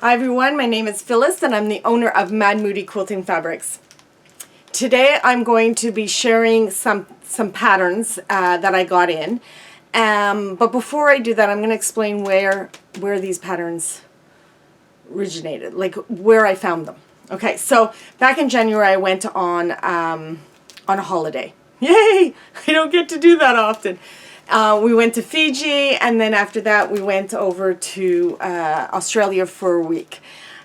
Hi everyone, my name is Phyllis and I'm the owner of Mad Moody Quilting Fabrics. Today I'm going to be sharing some patterns that I got in. But before I do that, I'm going to explain where these patterns originated, like where I found them. Okay, so back in January I went on a holiday. Yay! I don't get to do that often. We went to Fiji, and then after that we went over to Australia for a week,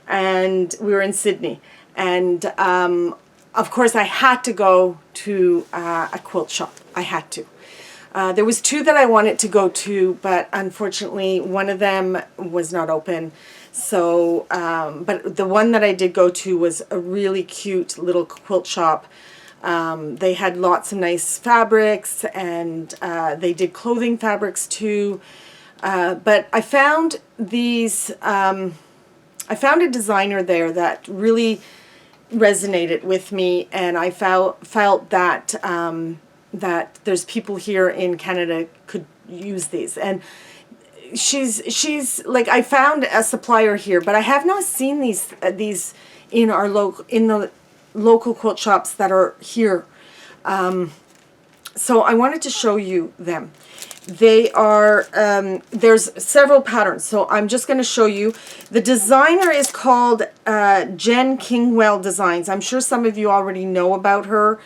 and we were in Sydney. And of course I had to go to a quilt shop. I had to. There was two that I wanted to go to, but unfortunately one of them was not open. So, but the one that I did go to was a really cute little quilt shop. They had lots of nice fabrics, and they did clothing fabrics too. But I found these, I found a designer there that really resonated with me, and I felt that that there's people here in Canada could use these. And she's like, I found a supplier here, but I have not seen these in our local quilt shops that are here. So I wanted to show you them. They are, there's several patterns, so I'm just going to show you. The designer is called Jen Kingwell Designs. I'm sure some of you already know about her.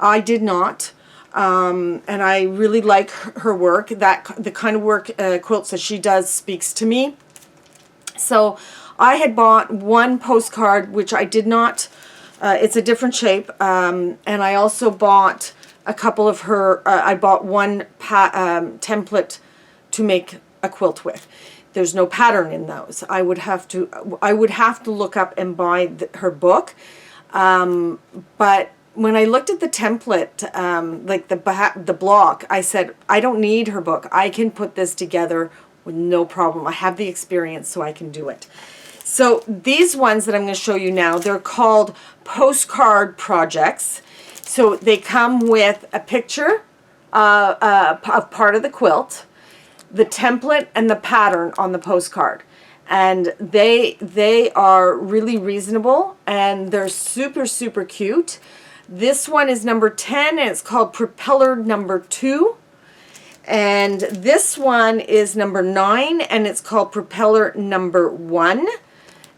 I did not. And I really like her work. The kind of work, quilts that she does speaks to me. So I had bought one postcard, which I did not, it's a different shape, and I also bought a couple of her, I bought one template to make a quilt with. There's no pattern in those. I would have to look up and buy her book, but when I looked at the template, like the block, I said, I don't need her book. I can put this together with no problem. I have the experience, so I can do it. So these ones that I'm going to show you now, they're called postcard projects. So they come with a picture of part of the quilt, the template, and the pattern on the postcard. And they are really reasonable, and they're super, super cute. This one is number 10, and it's called Propeller number 2. And this one is number 9, and it's called Propeller number 1.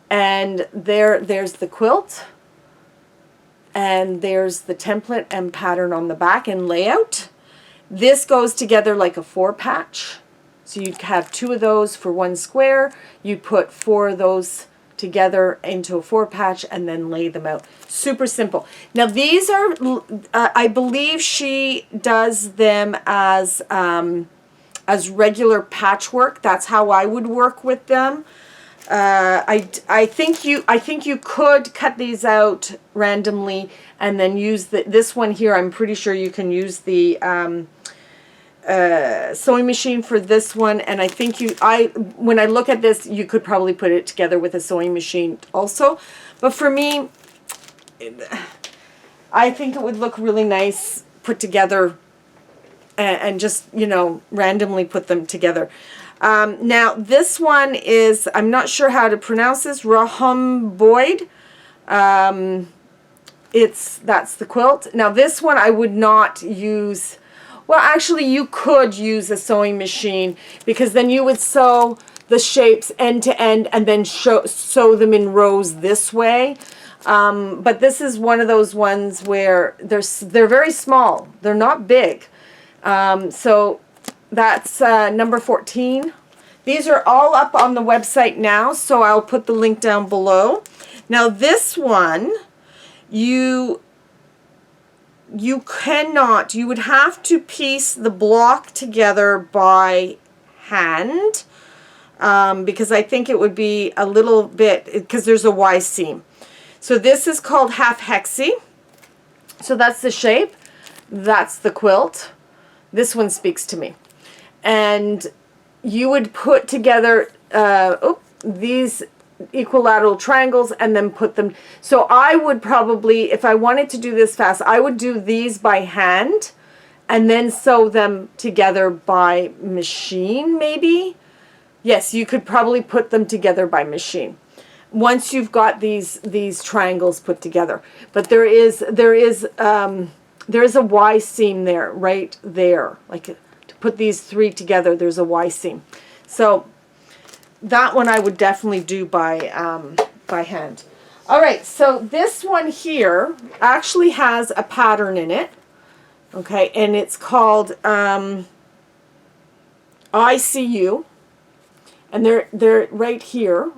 And there's the quilt, and there's the template and pattern on the back and layout. This goes together like a 4-patch. So you'd have 2 of those for 1 square. You'd put 4 of those together into a 4-patch and then lay them out. Super simple. Now these are, I believe she does them as regular patchwork. That's how I would work with them. I think you could cut these out randomly and then use this one here. I'm pretty sure you can use the sewing machine for this one, and I think when I look at this, you could probably put it together with a sewing machine also. But for me, I think it would look really nice put together and just, you know, randomly put them together. Now this one is, I'm not sure how to pronounce this, Rahum Boyd. That's the quilt. Now this one I would not use. Well, actually you could use a sewing machine, because then you would sew the shapes end to end and then sew them in rows this way. But this is one of those ones where they're very small. They're not big. So that's number 14. These are all up on the website now, so I'll put the link down below. Now this one, you would have to piece the block together by hand, because I think it would be a little bit, because there's a Y seam. So this is called half hexie. So that's the shape. That's the quilt. This one speaks to me. And you would put together these equilateral triangles and then put them. So I would probably, if I wanted to do this fast, I would do these by hand and then sew them together by machine, maybe. Yes, you could probably put them together by machine. once you've got these triangles put together. But there is a Y seam there, right there. Like to put these three together, there's a Y seam. So that one I would definitely do by hand. All right, so this one here actually has a pattern in it. Okay, and it's called I See You. And they're right here.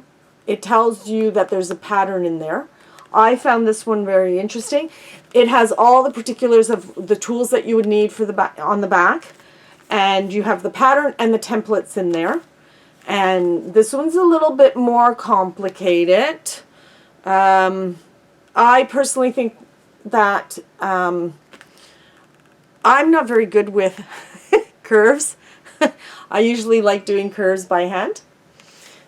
It tells you that there's a pattern in there. I found this one very interesting. It has all the particulars of the tools that you would need for on the back. And you have the pattern and the templates in there. And this one's a little bit more complicated. I personally think that I'm not very good with curves. I usually like doing curves by hand.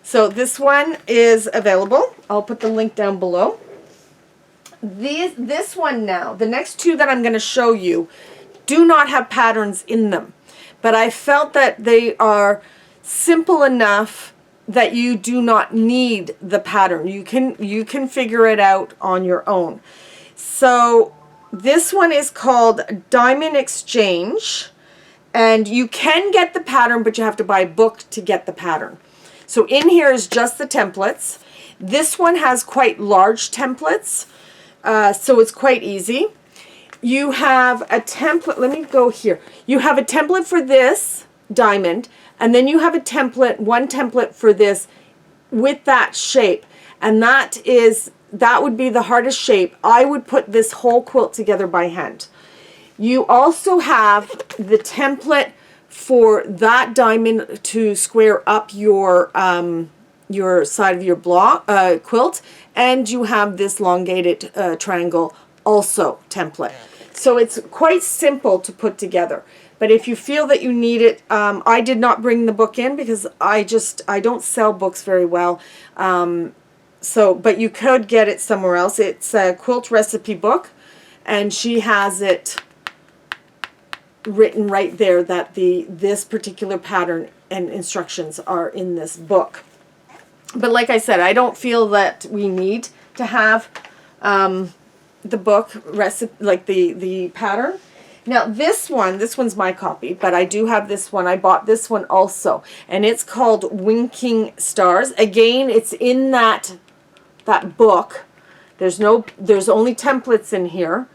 So this one is available. I'll put the link down below. This one now, the next two that I'm going to show you do not have patterns in them. But I felt that they are simple enough that you do not need the pattern. You can figure it out on your own. So this one is called Diamond Exchange. And you can get the pattern, but you have to buy a book to get the pattern. So in here is just the templates. This one has quite large templates, so it's quite easy. You have a template, let me go here. You have a template for this diamond, and then you have a template, one template for this with that shape. And that would be the hardest shape. I would put this whole quilt together by hand. You also have the template for that diamond to square up your side of your block quilt, and you have this elongated triangle also template. So it's quite simple to put together. But if you feel that you need it, I did not bring the book in because I don't sell books very well. But you could get it somewhere else. It's a quilt recipe book, and she has it written right there that this particular pattern and instructions are in this book. But like I said, I don't feel that we need to have the book recipe, like the pattern. Now this one's my copy, but I do have this one. I bought this one also, and it's called Winking Stars. Again, it's in that book. There's only templates in here.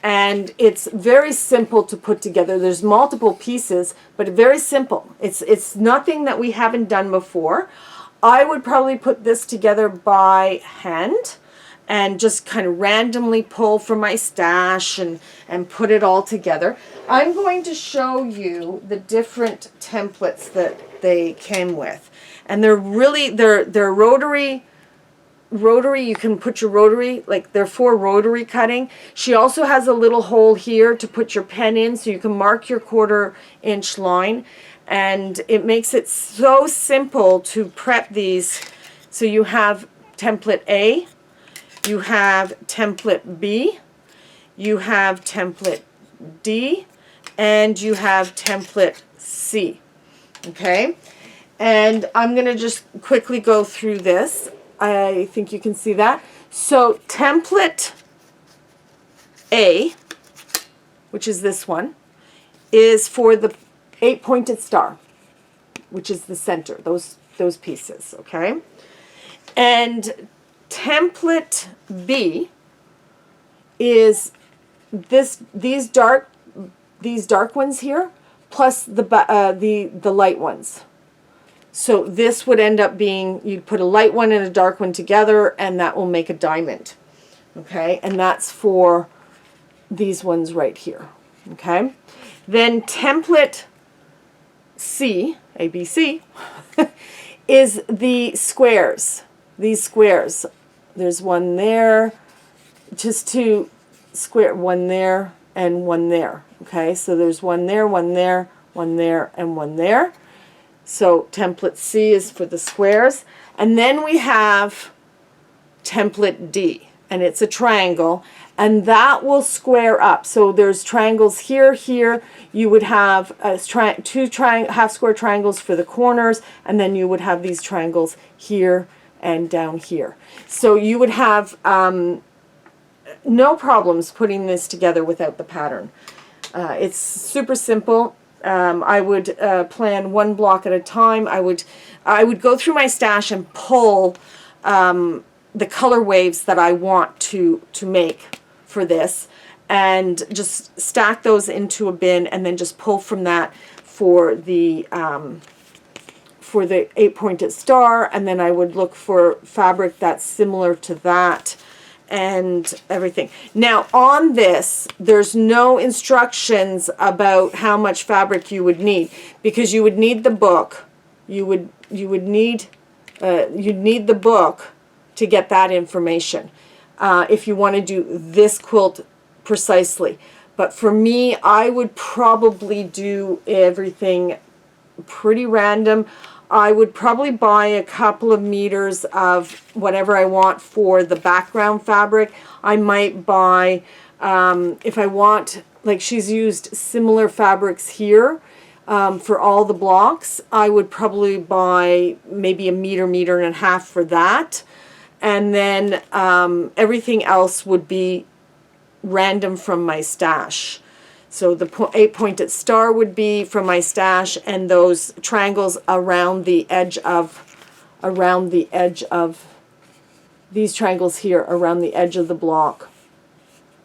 And it's very simple to put together. There's multiple pieces, but very simple. It's nothing that we haven't done before. I would probably put this together by hand and just kind of randomly pull from my stash and put it all together. I'm going to show you the different templates that they came with. And they're rotary. You can put your rotary, like they're for rotary cutting. She also has a little hole here to put your pen in, so you can mark your 1/4 inch line, and it makes it so simple to prep these. So you have template A, you have template B, you have template D, and you have template C. Okay, and I'm going to just quickly go through this. I think you can see that. So template A, which is this one, is for the 8-pointed star, which is the center, those pieces, okay? And template B is these dark ones here, plus the light ones. So this would end up being, you'd put a light one and a dark one together, and that will make a diamond. Okay, and that's for these ones right here. Okay, then template C, ABC, is the squares. These squares. There's one there, just to square, one there and one there. Okay, so there's one there, one there, one there, and one there. So template C is for the squares. And then we have template D, and it's a triangle, and that will square up. So there's triangles here, here. You would have two half square triangles for the corners, and then you would have these triangles here and down here. So you would have no problems putting this together without the pattern. It's super simple. I would plan one block at a time. I would go through my stash and pull the color waves that I want to make for this, and just stack those into a bin, and then just pull from that for the 8-pointed star, and then I would look for fabric that's similar to that and everything. Now on this, there's no instructions about how much fabric you would need, because you would need the book. You'd need the book to get that information if you want to do this quilt precisely. But for me, I would probably do everything pretty random. I would probably buy a couple of meters of whatever I want for the background fabric. I might buy, if I want, like she's used similar fabrics here for all the blocks, I would probably buy maybe a meter and a half for that. And then everything else would be random from my stash. So the 8-pointed star would be from my stash, and those triangles around the edge of these triangles here around the edge of the block.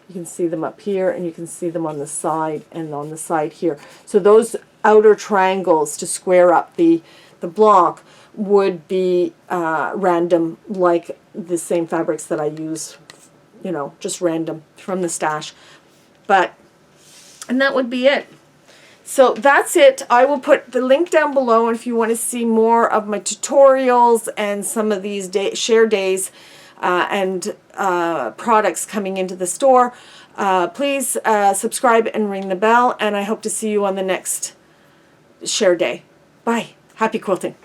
You can see them up here, and you can see them on the side and on the side here. So those outer triangles to square up the block would be random, like the same fabrics that I use, you know, just random from the stash. And that would be it. So that's it. I will put the link down below, and if you want to see more of my tutorials and some of these share days and products coming into the store, please subscribe and ring the bell, and I hope to see you on the next share day. Bye. Happy quilting.